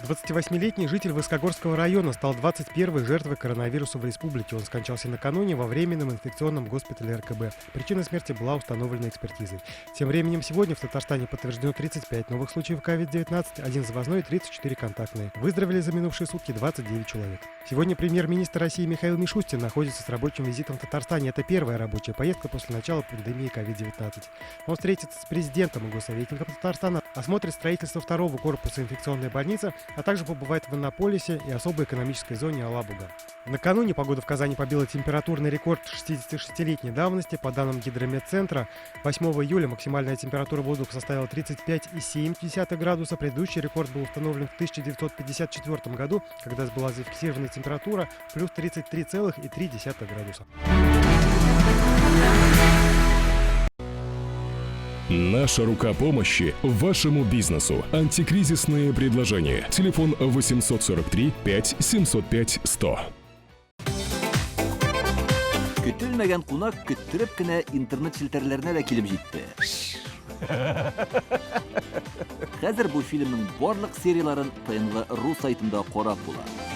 28-летний житель Высокогорского района стал 21-й жертвой коронавируса в республике. Он скончался накануне во временном инфекционном госпитале РКБ. Причина смерти была установлена экспертизой. Тем временем сегодня в Татарстане подтверждено 35 новых случаев COVID-19, один завозной и 34 контактные. Выздоровели за минувшие сутки 29 человек. Сегодня премьер-министр России Михаил Мишустин находится с рабочим визитом в Татарстане. Это первая рабочая поездка после начала пандемии COVID-19. Он встретится с президентом и госсоветником Татарстана, осмотрит строительство второго корпуса инфекционной больницы, а также побывает в Иннополисе и особой экономической зоне Алабуга. Накануне погода в Казани побила температурный рекорд 66-летней давности. По данным Гидрометцентра, 8 июля максимальная температура воздуха составила 35,7 градуса. Предыдущий рекорд был установлен в 1954 году, когда была зафиксирована температура плюс 33,3 градуса. Наша рука помощи вашему бизнесу. Антикризисные предложения. Телефон 843 5 705 100. Көтелмәгән кунак көттүреп кенә интернет челтәрләренә дә килеп җитте. Хәзер бу фильмның барлык серияларын ТНВ.ру сайтында карап була.